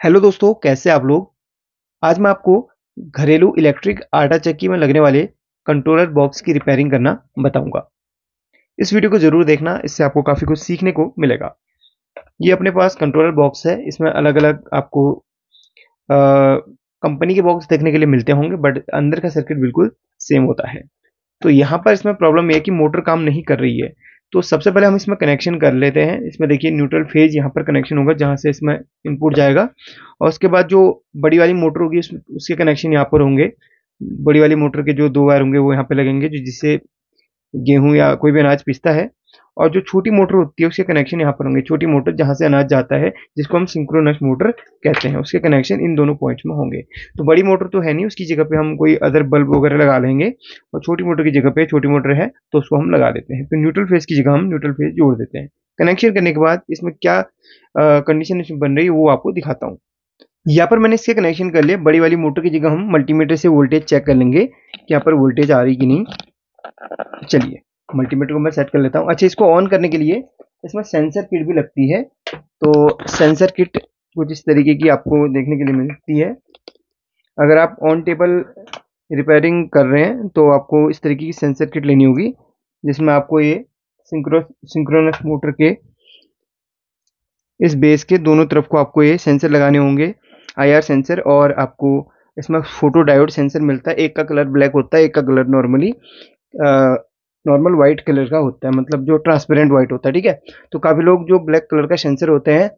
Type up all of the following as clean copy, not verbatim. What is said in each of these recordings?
Hello दोस्तों, कैसे आप लोग। आज मैं आपको घरेलू इलेक्ट्रिक आटा चक्की में लगने वाले कंट्रोलर बॉक्स की रिपेयरिंग करना बताऊंगा। इस वीडियो को जरूर देखना, इससे आपको काफ़ी कुछ सीखने को मिलेगा। ये अपने पास कंट्रोलर बॉक्स है। इसमें अलग अलग आपको कंपनी के बॉक्स देखने के लिए मिलते होंगे, बट अंदर का सर्किट बिल्कुल सेम होता है। तो यहाँ पर इसमें प्रॉब्लम ये है कि मोटर काम नहीं कर रही है। तो सबसे पहले हम इसमें कनेक्शन कर लेते हैं। इसमें देखिए न्यूट्रल फेज यहाँ पर कनेक्शन होगा, जहाँ से इसमें इनपुट जाएगा। और उसके बाद जो बड़ी वाली मोटर होगी उसके कनेक्शन यहाँ पर होंगे। बड़ी वाली मोटर के जो दो वायर होंगे वो यहाँ पे लगेंगे, जो जिससे गेहूं या कोई भी अनाज पिसता है। और जो छोटी मोटर होती है उसके कनेक्शन यहाँ पर होंगे। छोटी मोटर जहाँ से अनाज जाता है, जिसको हम सिंक्रोनस मोटर कहते हैं, उसके कनेक्शन इन दोनों पॉइंट्स में होंगे। तो बड़ी मोटर तो है नहीं, उसकी जगह पे हम कोई अदर बल्ब वगैरह लगा लेंगे। और छोटी मोटर की जगह पे छोटी मोटर है तो उसको हम लगा देते हैं। तो न्यूट्रल फेज की जगह हम न्यूट्रल फेज जोड़ देते हैं। कनेक्शन करने के बाद इसमें क्या कंडीशन इसमें बन रही है वो आपको दिखाता हूँ। यहाँ पर मैंने इसके कनेक्शन कर लिया। बड़ी वाली मोटर की जगह हम मल्टीमीटर से वोल्टेज चेक कर लेंगे कि यहाँ पर वोल्टेज आ रही कि नहीं। चलिए, मल्टीमीटर को मैं सेट कर लेता हूँ। अच्छा, इसको ऑन करने के लिए इसमें सेंसर किट भी लगती है। तो सेंसर किट कुछ इस तरीके की आपको देखने के लिए मिलती है। अगर आप ऑन टेबल रिपेयरिंग कर रहे हैं तो आपको इस तरीके की सेंसर किट लेनी होगी, जिसमें आपको ये सिंक्रोनस मोटर के इस बेस के दोनों तरफ को आपको ये सेंसर लगाने होंगे, आईआर सेंसर। और आपको इसमें फोटो डायोड सेंसर मिलता है। एक का कलर ब्लैक होता है, एक का कलर नॉर्मल वाइट कलर का होता है, मतलब जो ट्रांसपेरेंट वाइट होता है। ठीक है। तो काफ़ी लोग जो ब्लैक कलर का सेंसर होते हैं,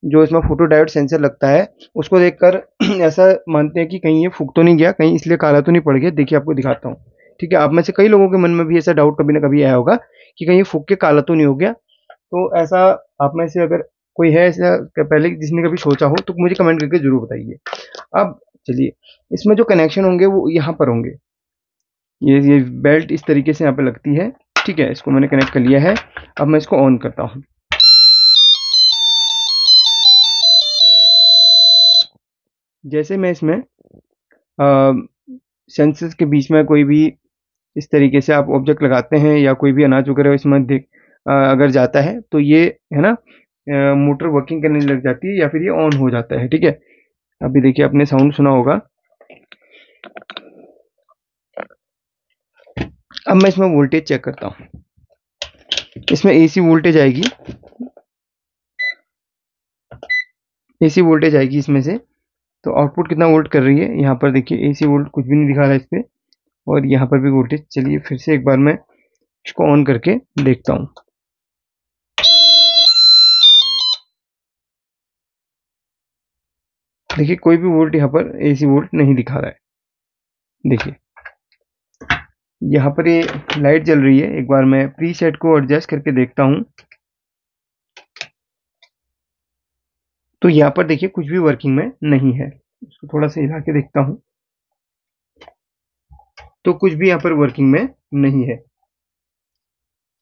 जो इसमें फोटो डायोड सेंसर लगता है, उसको देखकर ऐसा मानते हैं कि कहीं ये फूक तो नहीं गया, कहीं इसलिए काला तो नहीं पड़ गया। देखिए, आपको दिखाता हूँ। ठीक है। आप में से कई लोगों के मन में भी ऐसा डाउट कभी ना कभी आया होगा कि कहीं ये फूक के काला तो नहीं हो गया। तो ऐसा आप में से अगर कोई है ऐसा पहले जिसने कभी सोचा हो, तो मुझे कमेंट करके जरूर बताइए। अब चलिए, इसमें जो कनेक्शन होंगे वो यहाँ पर होंगे। ये बेल्ट इस तरीके से यहाँ पे लगती है। ठीक है, इसको मैंने कनेक्ट कर लिया है। अब मैं इसको ऑन करता हूँ। जैसे मैं इसमें सेंसर्स के बीच में कोई भी इस तरीके से आप ऑब्जेक्ट लगाते हैं या कोई भी अनाज वगैरह इसमें अगर जाता है तो ये है ना, मोटर वर्किंग करने लग जाती है या फिर ये ऑन हो जाता है। ठीक है। अभी देखिए, आपने साउंड सुना होगा। अब मैं इसमें वोल्टेज चेक करता हूँ। इसमें एसी वोल्टेज आएगी। एसी वोल्टेज आएगी इसमें से। तो आउटपुट कितना वोल्ट कर रही है, यहाँ पर देखिए एसी वोल्ट कुछ भी नहीं दिखा रहा है इस पे। और यहाँ पर भी वोल्टेज। चलिए फिर से एक बार मैं इसको ऑन करके देखता हूँ। देखिए, कोई भी वोल्ट यहाँ पर एसी वोल्ट नहीं दिखा रहा है। देखिए, यहाँ पर ये लाइट जल रही है। एक बार मैं प्री सेट को एडजस्ट करके देखता हूँ। तो यहाँ पर देखिए कुछ भी वर्किंग में नहीं है। इसको थोड़ा सा हिला के देखता हूँ। तो कुछ भी यहाँ पर वर्किंग में नहीं है।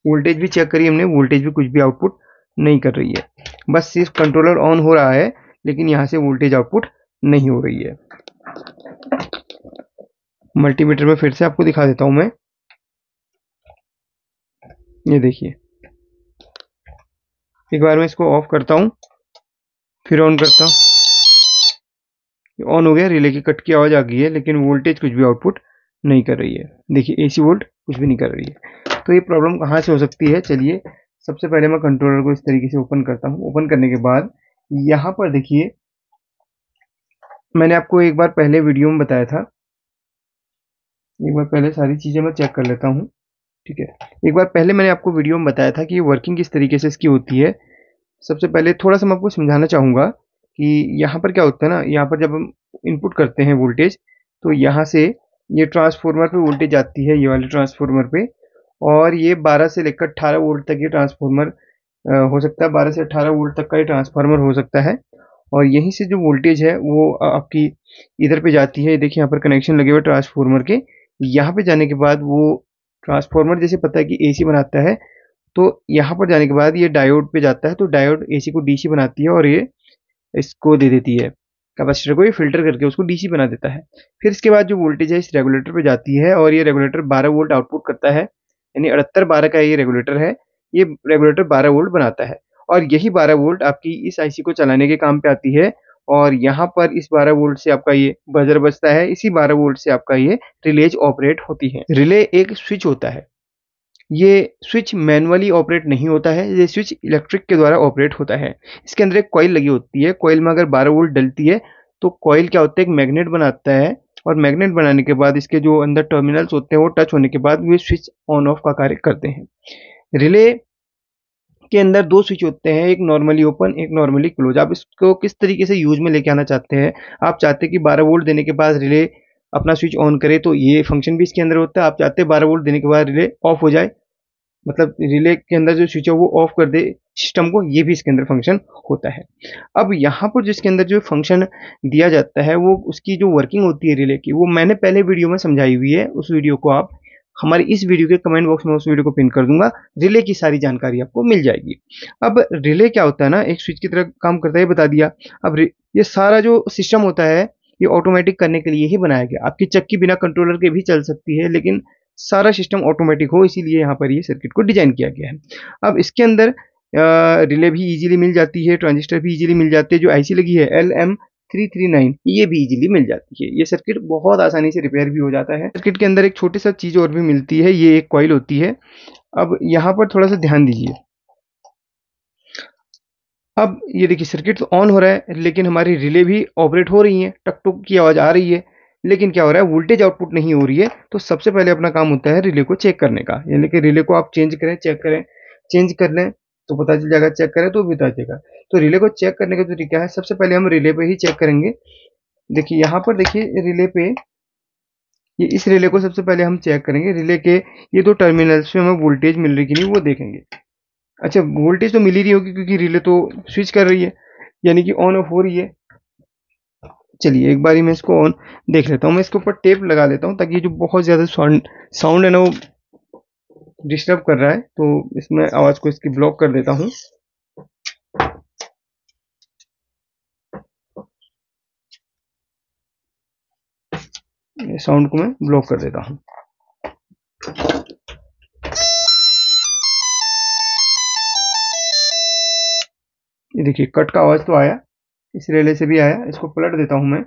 वोल्टेज भी चेक करी हमने, वोल्टेज भी कुछ भी आउटपुट नहीं कर रही है। बस सिर्फ कंट्रोलर ऑन हो रहा है, लेकिन यहाँ से वोल्टेज आउटपुट नहीं हो रही है। मल्टीमीटर में फिर से आपको दिखा देता हूँ मैं। ये देखिए, एक बार मैं इसको ऑफ करता हूँ, फिर ऑन करता हूँ। ऑन हो गया। रिले की कट की आवाज़ आ गई है, लेकिन वोल्टेज कुछ भी आउटपुट नहीं कर रही है। देखिए, एसी वोल्ट कुछ भी नहीं कर रही है। तो ये प्रॉब्लम कहाँ से हो सकती है। चलिए, सबसे पहले मैं कंट्रोलर को इस तरीके से ओपन करता हूँ। ओपन करने के बाद यहाँ पर देखिए, मैंने आपको एक बार पहले वीडियो में बताया था। एक बार पहले सारी चीज़ें मैं चेक कर लेता हूँ। ठीक है। एक बार पहले मैंने आपको वीडियो में बताया था कि ये वर्किंग किस तरीके से इसकी होती है। सबसे पहले थोड़ा सा मैं आपको समझाना चाहूँगा कि यहाँ पर क्या होता है ना। यहाँ पर जब हम इनपुट करते हैं वोल्टेज, तो यहाँ से ये ट्रांसफार्मर पे वोल्टेज आती है, ये वाले ट्रांसफार्मर पे। और ये 12 से लेकर 18 वोल्ट तक ये ट्रांसफार्मर हो सकता है। 12 से 18 वोल्ट तक का ये ट्रांसफार्मर हो सकता है। और यहीं से जो वोल्टेज है वो आपकी इधर पे जाती है। देखिए, यहाँ पर कनेक्शन लगे हुए ट्रांसफार्मर के। यहाँ पे जाने के बाद वो ट्रांसफार्मर, जैसे पता है कि एसी बनाता है, तो यहाँ पर जाने के बाद ये डायोड पे जाता है। तो डायोड एसी को डीसी बनाती है और ये इसको दे देती है, कैपेसिटर को ये फिल्टर करके उसको डीसी बना देता है। फिर इसके बाद जो वोल्टेज है इस रेगुलेटर पे जाती है, और ये रेगुलेटर 12 वोल्ट आउटपुट करता है। यानी 7812 का ये रेगुलेटर है। ये रेगुलेटर 12 वोल्ट बनाता है। और यही 12 वोल्ट आपकी इस आईसी को चलाने के काम पे आती है। और यहाँ पर इस 12 वोल्ट से आपका ये बजर बजता है, इसी 12 वोल्ट से आपका ये रिलेज ऑपरेट होती है। रिले एक स्विच होता है, ये स्विच मैनुअली ऑपरेट नहीं होता है, ये स्विच इलेक्ट्रिक के द्वारा ऑपरेट होता है। इसके अंदर एक कॉइल लगी होती है, कॉइल में अगर 12 वोल्ट डलती है तो कॉइल क्या होता है, एक मैग्नेट बनाता है, और मैग्नेट बनाने के बाद इसके जो अंदर टर्मिनल्स होते हैं वो टच होने के बाद वे स्विच ऑन ऑफ का कार्य करते हैं। रिले के अंदर दो स्विच होते हैं, एक नॉर्मली ओपन, एक नॉर्मली क्लोज। आप इसको किस तरीके से यूज में लेके आना चाहते हैं, आप चाहते हैं कि 12 वोल्ट देने के बाद रिले अपना स्विच ऑन करे तो ये फंक्शन भी इसके अंदर होता है। आप चाहते हैं 12 वोल्ट देने के बाद रिले ऑफ हो जाए, मतलब रिले के अंदर जो स्विच है वो ऑफ कर दे सिस्टम को, ये भी इसके अंदर फंक्शन होता है। अब यहाँ पर जिसके अंदर जो फंक्शन दिया जाता है वो उसकी जो वर्किंग होती है रिले की, वो मैंने पहले वीडियो में समझाई हुई है। उस वीडियो को आप हमारी इस वीडियो के कमेंट बॉक्स में उस वीडियो को पिन कर दूंगा, रिले की सारी जानकारी आपको मिल जाएगी। अब रिले क्या होता है ना, एक स्विच की तरह काम करता है, बता दिया। अब ये सारा जो सिस्टम होता है ये ऑटोमेटिक करने के लिए ही बनाया गया। आपकी चक्की बिना कंट्रोलर के भी चल सकती है, लेकिन सारा सिस्टम ऑटोमेटिक हो, इसीलिए यहाँ पर ये सर्किट को डिजाइन किया गया है। अब इसके अंदर रिले भी इजीली मिल जाती है, ट्रांजिस्टर भी इजीली मिल जाते हैं। जो आईसी लगी है LM339 ये भी इजीली मिल जाती है। ये सर्किट बहुत आसानी से रिपेयर भी हो जाता है। सर्किट के अंदर एक छोटी सा चीज और भी मिलती है, ये एक कॉइल होती है। अब यहाँ पर थोड़ा सा ध्यान दीजिए। अब ये देखिए सर्किट तो ऑन हो रहा है, लेकिन हमारी रिले भी ऑपरेट हो रही है, टक टुक की आवाज आ रही है, लेकिन क्या हो रहा है, वोल्टेज आउटपुट नहीं हो रही है। तो सबसे पहले अपना काम होता है रिले को चेक करने का, यानी कि रिले को आप चेंज करें, चेक करें, चेंज कर लें तो पता चल जाएगा, चेक करें तो भी पता चलेगा। तो रिले को चेक करने का तरीका है, सबसे पहले हम रिले पे ही चेक करेंगे। देखिए यहाँ पर, देखिए रिले पे, ये इस रिले को सबसे पहले हम चेक करेंगे। रिले के ये दो टर्मिनल्स पे हमें वोल्टेज मिल रही कि नहीं वो देखेंगे। अच्छा, वोल्टेज तो मिल ही रही होगी क्योंकि रिले तो स्विच कर रही है, यानी कि ऑन ऑफ हो रही है। चलिए एक बारी मैं इसको ऑन देख लेता हूँ। मैं इसके ऊपर टेप लगा लेता हूँ ताकि ये जो बहुत ज़्यादा साउंड है ना वो डिस्टर्ब कर रहा है, तो इसमें आवाज़ को इसकी ब्लॉक कर देता हूँ। साउंड को मैं ब्लॉक कर देता हूँ। ये देखिए कट का आवाज़ तो आया, इस रिले से भी आया। इसको पलट देता हूँ मैं,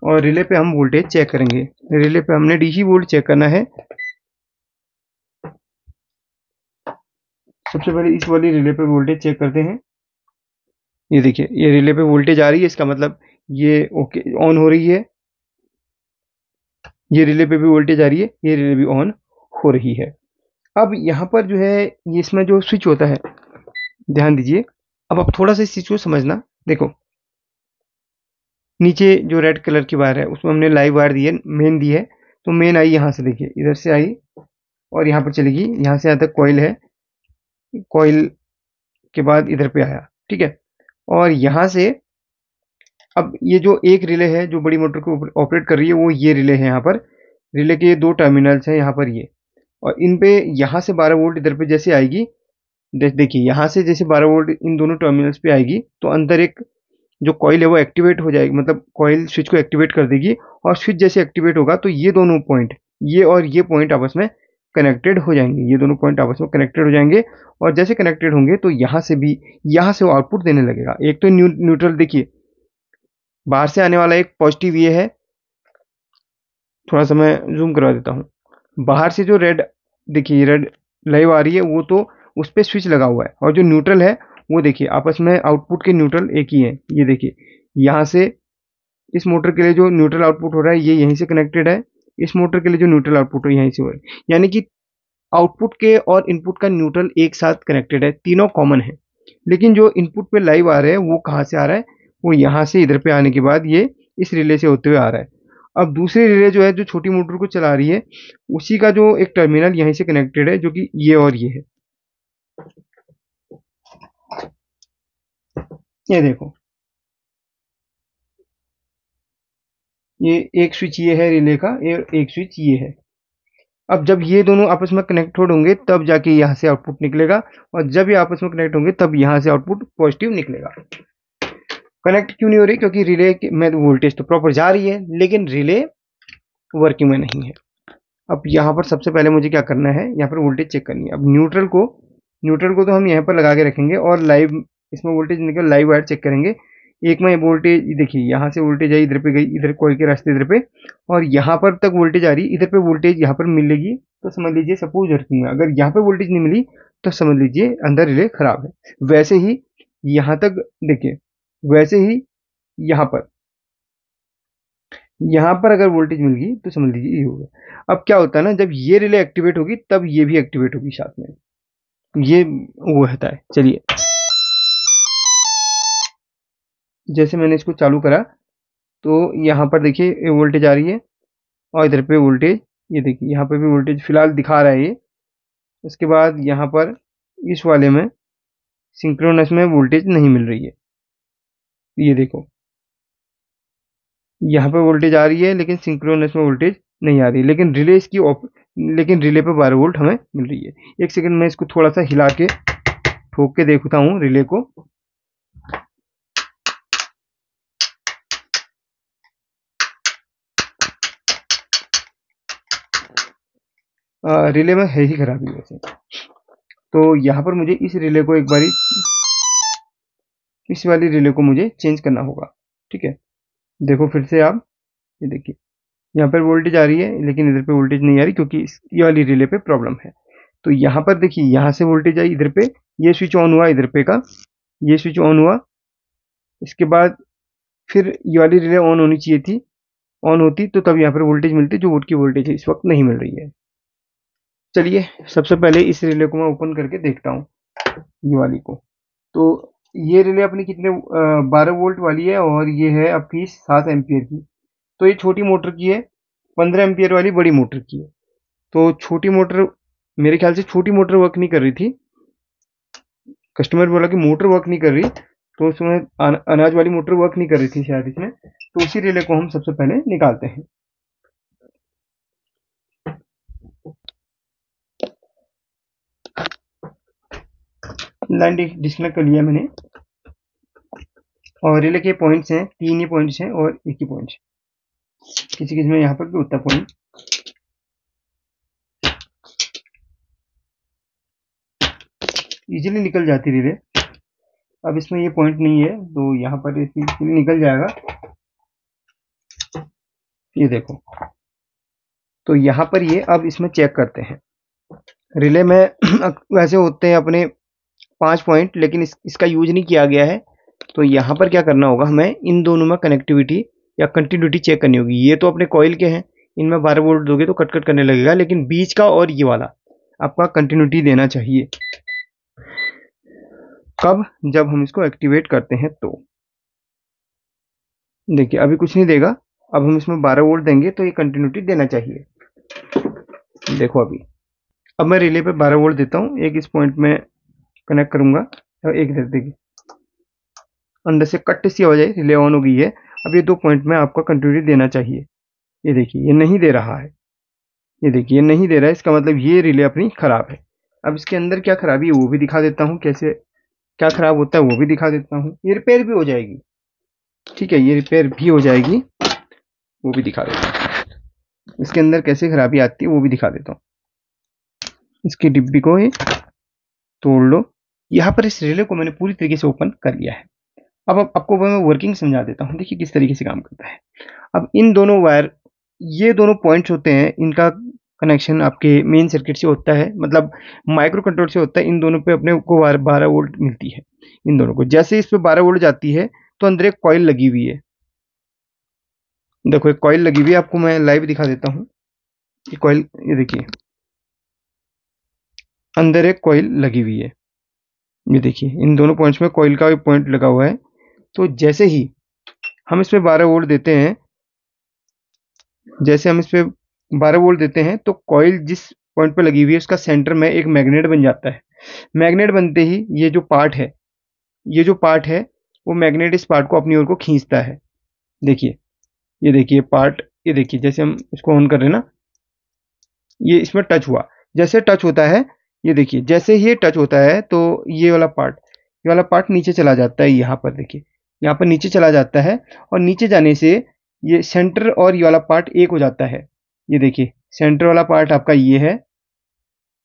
और रिले पे हम वोल्टेज चेक करेंगे। रिले पे हमने डीसी वोल्ट चेक करना है। सबसे पहले इस वाली रिले पे वोल्टेज चेक करते हैं। ये देखिए ये रिले पे वोल्टेज आ रही है, इसका मतलब ये ओके ऑन हो रही है। ये रिले पे भी वोल्टेज आ रही है, ये रिले भी ऑन हो रही है। अब यहाँ पर जो है ये इसमें जो स्विच होता है, ध्यान दीजिए। अब आप थोड़ा सा इस चीज को समझना। देखो नीचे जो रेड कलर की वायर है उसमें हमने लाइव वायर दी है, मेन दी है। तो मेन आई यहाँ से, देखिए इधर से आई और यहाँ पर चलेगी, यहाँ से यहाँ तक कॉइल है, कॉइल के बाद इधर पे आया, ठीक है। और यहाँ से अब ये जो एक रिले है जो बड़ी मोटर को ऑपरेट कर रही है, वो ये रिले है। यहाँ पर रिले के दो टर्मिनल्स हैं यहाँ पर ये, और इन पे यहाँ से 12 वोल्ट इधर पे जैसे आएगी, देखिए यहाँ से जैसे 12 वोल्ट इन दोनों टर्मिनल्स पे आएगी तो अंदर एक जो कॉइल है वो एक्टिवेट हो जाएगी, मतलब कॉइल स्विच को एक्टिवेट कर देगी। और स्विच जैसे एक्टिवेट होगा तो ये दोनों पॉइंट, ये और ये पॉइंट आपस में कनेक्टेड हो जाएंगे, ये दोनों पॉइंट आपस में कनेक्टेड हो जाएंगे। और जैसे कनेक्टेड होंगे तो यहाँ से भी, यहाँ से वो आउटपुट देने लगेगा। एक तो न्यूट्रल, देखिए बाहर से आने वाला एक पॉजिटिव ये है, थोड़ा सा मैं जूम करवा देता हूँ। बाहर से जो रेड, देखिए रेड लाइव आ रही है, वो तो उस पर स्विच लगा हुआ है। और जो न्यूट्रल है वो देखिए आपस में आउटपुट के न्यूट्रल एक ही है। ये देखिए यहाँ से इस मोटर के लिए जो न्यूट्रल आउटपुट हो रहा है ये यहीं से कनेक्टेड है, इस मोटर के लिए जो न्यूट्रल आउटपुट है यहीं से हो रहा है। यानी कि आउटपुट के और इनपुट का न्यूट्रल एक साथ कनेक्टेड है, तीनों कॉमन है। लेकिन जो इनपुट पे लाइव आ रहे हैं वो कहाँ से आ रहा है, वो यहाँ से इधर पे आने के बाद ये इस रिले से होते हुए आ रहा है। अब दूसरी रिले जो है जो छोटी मोटर को चला रही है, उसी का जो एक टर्मिनल यहीं से कनेक्टेड है, जो कि ये और ये है। ये देखो ये एक स्विच ये है रिले का, एक स्विच ये है। अब जब ये दोनों आपस में कनेक्टेड होंगे तब जाके यहाँ से आउटपुट निकलेगा, और जब ये आपस में कनेक्ट होंगे तब यहाँ से आउटपुट पॉजिटिव निकलेगा। कनेक्ट क्यों नहीं हो रही, क्योंकि रिले में वोल्टेज तो प्रॉपर जा रही है लेकिन रिले वर्किंग में नहीं है। अब यहाँ पर सबसे पहले मुझे क्या करना है, यहाँ पर वोल्टेज चेक करनी है। अब न्यूट्रल को तो हम यहाँ पर लगा के रखेंगे और लाइव इसमें वोल्टेज निकल लाइव वायर चेक करेंगे। एक में वोल्टेज देखिए यहाँ से वोल्टेज आई, इधर पे गई, इधर कॉइल के रास्ते इधर पे, और यहाँ पर तक वोल्टेज आ रही है, इधर पे वोल्टेज यहाँ पर मिलेगी तो समझ लीजिए सपोज रखूंगा, अगर यहाँ पे वोल्टेज नहीं मिली तो समझ लीजिए अंदर रिले खराब है। वैसे ही यहाँ तक देखिए, वैसे ही यहाँ पर अगर वोल्टेज मिल गई तो समझ लीजिए ये होगा। अब क्या होता है ना, जब ये रिले एक्टिवेट होगी तब ये भी एक्टिवेट होगी साथ में, ये वो होता है। चलिए जैसे मैंने इसको चालू करा तो यहाँ पर देखिए वोल्टेज आ रही है, और इधर पे वोल्टेज, ये देखिए यहाँ पे भी वोल्टेज फिलहाल दिखा रहा है ये। उसके बाद यहाँ पर इस वाले में सिंक्रोनस में वोल्टेज नहीं मिल रही है, ये देखो यहाँ पे वोल्टेज आ रही है लेकिन सिंक्रोनस में वोल्टेज नहीं आ रही है, लेकिन रिले इसकी लेकिन रिले पे 12 वोल्ट हमें मिल रही है। एक सेकंड में इसको थोड़ा सा हिला के ठोक के देखता हूँ रिले को। रिले में है ही खराबी वैसे, तो यहाँ पर मुझे इस रिले को एक बारी, इस वाली रिले को मुझे चेंज करना होगा। ठीक है, देखो फिर से आप ये देखिए यहाँ पर वोल्टेज आ रही है लेकिन इधर पे वोल्टेज नहीं आ रही क्योंकि ये वाली रिले पे प्रॉब्लम है। तो यहाँ पर देखिए यहाँ से वोल्टेज आई इधर पे, ये स्विच ऑन हुआ इधर पे का, ये स्विच ऑन हुआ, इसके बाद फिर ये वाली रिले ऑन होनी चाहिए थी, ऑन होती तो तब यहाँ पर वोल्टेज मिलती, जो बोर्ड की वोल्टेज है इस वक्त नहीं मिल रही है। चलिए सबसे पहले इस रिले को मैं ओपन करके देखता हूँ, ये वाली को। तो ये रिले अपनी कितने 12 वोल्ट वाली है और ये है आपकी 7 एम्पियर की। तो ये छोटी मोटर की है, 15 एम्पियर वाली बड़ी मोटर की है। तो छोटी मोटर, मेरे ख्याल से छोटी मोटर वर्क नहीं कर रही थी, कस्टमर बोला कि मोटर वर्क नहीं कर रही, तो उसमें अनाज वाली मोटर वर्क नहीं कर रही थी शायद इसमें। तो उसी रिले को हम सबसे पहले निकालते हैं। लाइन डिस्कनेक्ट कर लिया मैंने, और रिले के पॉइंट्स हैं 3 ही पॉइंट्स हैं और एक ही पॉइंट, किसी किसी में यहाँ पर भी होता है पॉइंट। इजीली निकल जाती रिले। अब इसमें ये पॉइंट नहीं है तो यहाँ पर इजीली निकल जाएगा, ये देखो। तो यहाँ पर ये अब इसमें चेक करते हैं रिले में वैसे होते हैं अपने 5 पॉइंट, लेकिन इसका यूज नहीं किया गया है। तो यहाँ पर क्या करना होगा, हमें इन दोनों में कनेक्टिविटी या कंटिन्यूटी चेक करनी होगी। ये तो अपने कॉइल के हैं, इनमें 12 वोल्ट दोगे तो कट करने लगेगा, लेकिन बीच का और ये वाला आपका कंटिन्यूटी देना चाहिए। कब, जब हम इसको एक्टिवेट करते हैं तो देखिए अभी कुछ नहीं देगा, अब हम इसमें 12 वोल्ट देंगे तो ये कंटिन्यूटी देना चाहिए। देखो अभी, अब मैं रिले पे 12 वोल्ट देता हूँ, एक इस पॉइंट में कनेक्ट करूंगा और एक इधर, देखिए अंदर से कट सी आवाज आई, रिले ऑन हो गई है। अब ये 2 पॉइंट में आपका कंटिन्यूटी देना चाहिए। ये देखिए ये नहीं दे रहा है, ये देखिए ये नहीं दे रहा है, इसका मतलब ये रिले अपनी खराब है। अब इसके अंदर क्या खराबी है वो भी दिखा देता हूँ, कैसे क्या खराब होता है वो भी दिखा देता हूँ। ये रिपेयर भी हो जाएगी, ठीक है, ये रिपेयर भी हो जाएगी, वो भी दिखा देता हूँ। इसके अंदर कैसे खराबी आती है वो भी दिखा देता हूँ। इसकी डिब्बी को ये तोड़ लो। यहाँ पर इस रिले को मैंने पूरी तरीके से ओपन कर लिया है। अब आपको मैं वर्किंग समझा देता हूँ, देखिए किस तरीके से काम करता है। अब इन दोनों वायर, ये दोनों पॉइंट्स होते हैं, इनका कनेक्शन आपके मेन सर्किट से होता है, मतलब माइक्रो कंट्रोल से होता है। इन दोनों पे अपने को 12 वोल्ट मिलती है इन दोनों को। जैसे इस पे 12 वोल्ट जाती है तो अंदर एक कॉइल लगी हुई है, देखो एक कॉइल लगी हुई है, आपको मैं लाइव दिखा देता हूँ। ये कॉइल, ये देखिए अंदर एक कॉइल लगी हुई है, ये देखिए इन दोनों पॉइंट्स में कॉइल का भी पॉइंट लगा हुआ है। तो जैसे ही हम इस पे 12 वोल्ट देते हैं, जैसे हम इस पे 12 वोल्ट देते हैं तो कॉइल जिस पॉइंट पे लगी हुई है उसका सेंटर में एक मैग्नेट बन जाता है। मैग्नेट बनते ही ये जो पार्ट है, ये जो पार्ट है वो मैग्नेट इस पार्ट को अपनी ओर को खींचता है। देखिए ये देखिए पार्ट, ये देखिए जैसे हम इसको ऑन कर रहे हैं ना, ये इसमें टच हुआ, जैसे टच होता है, ये देखिए जैसे ही ये टच होता है तो ये वाला पार्ट नीचे चला जाता है। यहाँ पर देखिए, यहाँ पर नीचे चला जाता है, और नीचे जाने से ये सेंटर और ये वाला पार्ट एक हो जाता है। ये देखिए सेंटर वाला पार्ट आपका ये है,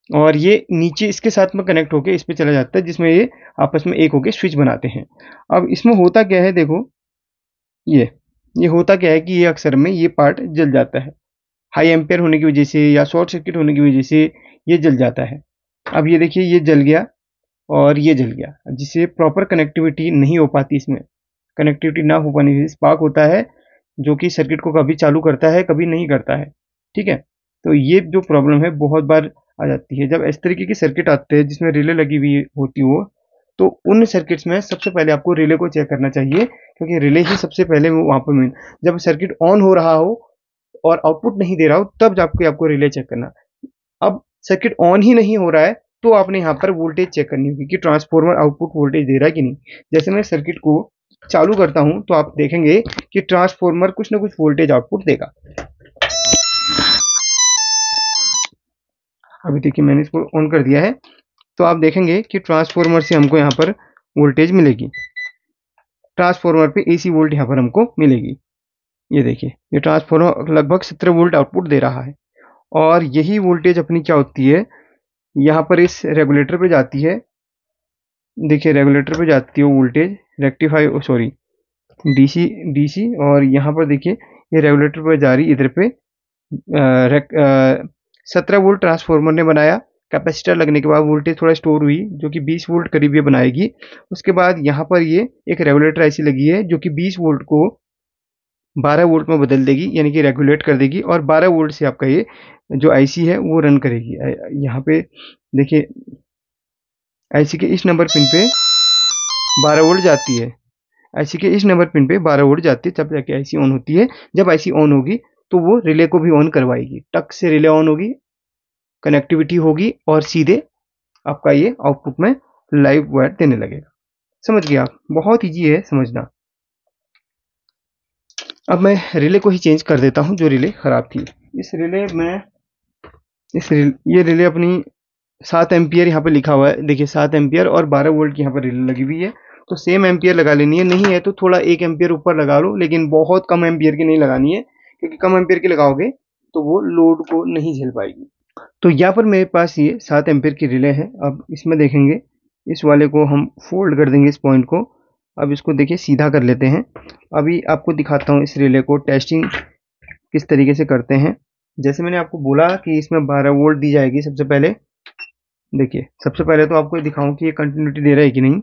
और ये नीचे इसके साथ में कनेक्ट होके इस पे चला जाता है, जिसमें ये आपस में एक होके स्विच बनाते हैं। अब इसमें होता क्या है देखो, ये ये होता क्या है कि ये अक्सर में ये पार्ट जल जाता है, हाई एम्पेयर होने की वजह से या शॉर्ट सर्किट होने की वजह से ये जल जाता है। अब ये देखिए ये जल गया और ये जल गया, जिससे प्रॉपर कनेक्टिविटी नहीं हो पाती। इसमें कनेक्टिविटी ना हो पाने से स्पार्क होता है, जो कि सर्किट को कभी चालू करता है कभी नहीं करता है। ठीक है, तो ये जो प्रॉब्लम है बहुत बार आ जाती है। जब इस तरीके की सर्किट आते हैं जिसमें रिले लगी हुई होती हो, तो उन सर्किट्स में सबसे पहले आपको रिले को चेक करना चाहिए, क्योंकि रिले ही सबसे पहले वहाँ पर मेन, जब सर्किट ऑन हो रहा हो और आउटपुट नहीं दे रहा हो तब जाके आपको रिले चेक करना। अब सर्किट ऑन ही नहीं हो रहा है तो आपने यहाँ पर वोल्टेज चेक करनी होगी कि ट्रांसफार्मर आउटपुट वोल्टेज दे रहा है कि नहीं। जैसे मैं सर्किट को चालू करता हूँ तो आप देखेंगे कि ट्रांसफार्मर कुछ ना कुछ वोल्टेज आउटपुट देगा। अभी देखिए मैंने इसको ऑन कर दिया है, तो आप देखेंगे कि ट्रांसफार्मर से हमको यहाँ पर वोल्टेज मिलेगी, ट्रांसफार्मर पे एसी वोल्ट यहाँ पर हमको मिलेगी। ये देखिए ये ट्रांसफार्मर लगभग 17 वोल्ट आउटपुट दे रहा है। और यही वोल्टेज अपनी क्या होती है, यहाँ पर इस रेगुलेटर पे जाती है। देखिए रेगुलेटर पे जाती है voltage, rectify sorry DC DC, और यहाँ पर देखिए ये रेगुलेटर पे जा रही इधर पे 17 वोल्ट ट्रांसफार्मर ने बनाया। कैपेसिटर लगने के बाद वोल्टेज थोड़ा स्टोर हुई जो कि 20 वोल्ट करीब ये बनाएगी। उसके बाद यहाँ पर ये एक रेगुलेटर ऐसी लगी है जो कि 20 वोल्ट को 12 वोल्ट में बदल देगी, यानी कि रेगुलेट कर देगी, और 12 वोल्ट से आपका ये जो आईसी है वो रन करेगी। यहाँ पे देखिए आईसी के इस नंबर पिन पे 12 वोल्ट जाती है, आईसी के इस नंबर पिन पे 12 वोल्ट जाती है, तब जाके आईसी ऑन होती है। जब आईसी ऑन होगी तो वो रिले को भी ऑन करवाएगी, टक से रिले ऑन होगी, कनेक्टिविटी होगी और सीधे आपका ये आउटपुट में लाइव वायर देने लगेगा। समझ गए आप, बहुत ईजी है समझना। अब मैं रिले को ही चेंज कर देता हूँ जो रिले खराब थी। इस रिले में ये रिले अपनी 7 एम्पियर यहाँ पे लिखा हुआ है, देखिए 7 एम्पियर और 12 वोल्ट की यहाँ पर रिले लगी हुई है। तो सेम एम्पियर लगा लेनी है, नहीं है तो थोड़ा 1 एम्पियर ऊपर लगा लो, लेकिन बहुत कम एम्पियर की नहीं लगानी है, क्योंकि कम एम्पियर की लगाओगे तो वो लोड को नहीं झेल पाएगी। तो यहाँ पर मेरे पास ये 7 एम्पियर की रिले है। अब इसमें देखेंगे इस वाले को हम फोल्ड कर देंगे इस पॉइंट को। अब इसको देखिए सीधा कर लेते हैं। अभी आपको दिखाता हूँ इस रिले को टेस्टिंग किस तरीके से करते हैं। जैसे मैंने आपको बोला कि इसमें 12 वोल्ट दी जाएगी सबसे पहले। देखिए सबसे पहले तो आपको दिखाऊं कि ये कंटिन्यूटी दे रहा है कि नहीं।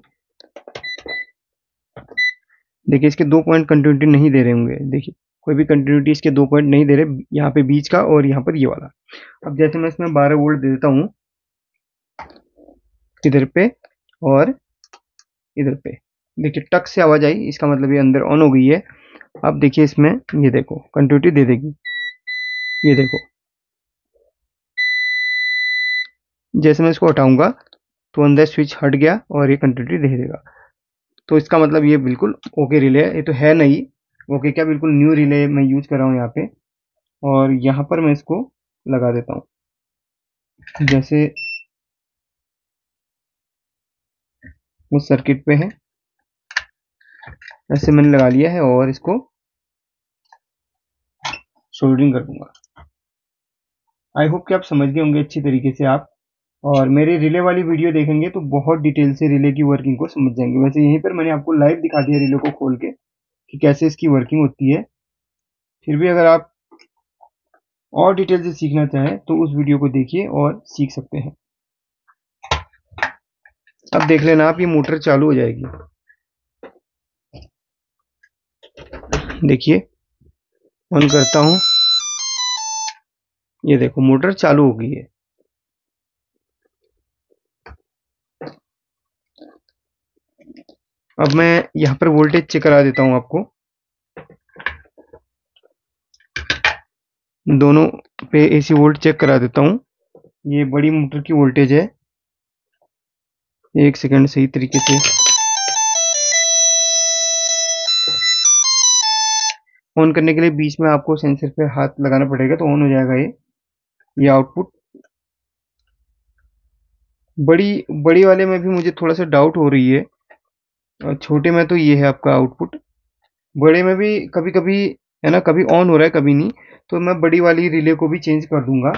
देखिए इसके 2 पॉइंट कंटिन्यूटी नहीं दे रहे होंगे, देखिए कोई भी कंटिन्यूटी इसके 2 पॉइंट नहीं दे रहे, यहाँ पे बीच का और यहाँ पर ये वाला। अब जैसे मैं इसमें 12 वोल्ट दे देता हूँ इधर पे और इधर पे, देखिए टक से आवाज आई, इसका मतलब ये अंदर ऑन हो गई है। अब देखिए इसमें ये देखो कंटिन्यूटी दे देगी, ये देखो जैसे मैं इसको हटाऊंगा तो अंदर स्विच हट गया और ये कंटिन्यूटी दे देगा। तो इसका मतलब ये बिल्कुल ओके रिले है। ये तो है नहीं ओके, क्या बिल्कुल न्यू रिले मैं यूज कर रहा हूँ यहाँ पे। और यहाँ पर मैं इसको लगा देता हूँ, जैसे उस सर्किट पे है ऐसे मैंने लगा लिया है, और इसको सोल्डरिंग कर दूंगा। आई होप कि आप समझ गए होंगे अच्छी तरीके से आप, और मेरे रिले वाली वीडियो देखेंगे तो बहुत डिटेल से रिले की वर्किंग को समझ जाएंगे। वैसे यहीं पर मैंने आपको लाइव दिखा दिया रिले को खोल के कि कैसे इसकी वर्किंग होती है। फिर भी अगर आप और डिटेल से सीखना चाहें तो उस वीडियो को देखिए और सीख सकते हैं। अब देख लेना आप, ये मोटर चालू हो जाएगी। देखिए ऑन करता हूँ, ये देखो मोटर चालू हो गई है। अब मैं यहाँ पर वोल्टेज चेक करा देता हूँ आपको, दोनों पे एसी वोल्ट चेक करा देता हूँ। ये बड़ी मोटर की वोल्टेज है, एक सेकंड सही तरीके से ऑन करने के लिए बीच में आपको सेंसर पे हाथ लगाना पड़ेगा तो ऑन हो जाएगा ये आउटपुट। बड़ी वाले में भी मुझे थोड़ा सा डाउट हो रही है, और छोटे में तो ये है आपका आउटपुट। बड़े में भी कभी कभी है ना, कभी ऑन हो रहा है कभी नहीं, तो मैं बड़ी वाली रिले को भी चेंज कर दूंगा।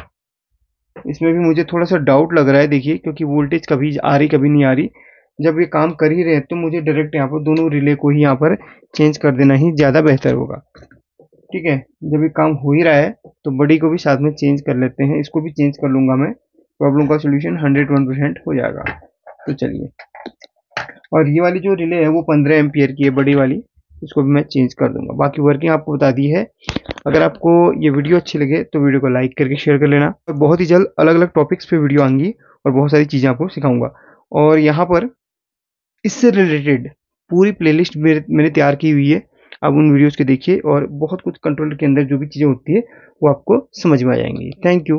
इसमें भी मुझे थोड़ा सा डाउट लग रहा है, देखिए, क्योंकि वोल्टेज कभी आ रही कभी नहीं आ रही। जब ये काम कर ही रहे हैं तो मुझे डायरेक्ट यहाँ पर दोनों रिले को ही यहाँ पर चेंज कर देना ही ज़्यादा बेहतर होगा। ठीक है, जब ये काम हो ही रहा है तो बड़ी को भी साथ में चेंज कर लेते हैं, इसको भी चेंज कर लूँगा मैं। प्रॉब्लम का सोल्यूशन 101% हो जाएगा। तो चलिए, और ये वाली जो रिले है वो 15 एम्पियर की है, बड़ी वाली, इसको भी मैं चेंज कर दूंगा। बाकी वर्किंग आपको बता दी है। अगर आपको ये वीडियो अच्छी लगे तो वीडियो को लाइक करके शेयर कर लेना। और बहुत ही जल्द अलग अलग टॉपिक्स पे वीडियो आएंगी और बहुत सारी चीज़ें आपको सिखाऊंगा। और यहाँ पर इससे रिलेटेड पूरी प्लेलिस्ट मैंने तैयार की हुई है, आप उन वीडियोज़ को देखिए और बहुत कुछ कंट्रोल के अंदर जो भी चीज़ें होती है वो आपको समझ में आ जाएंगी। Thank you.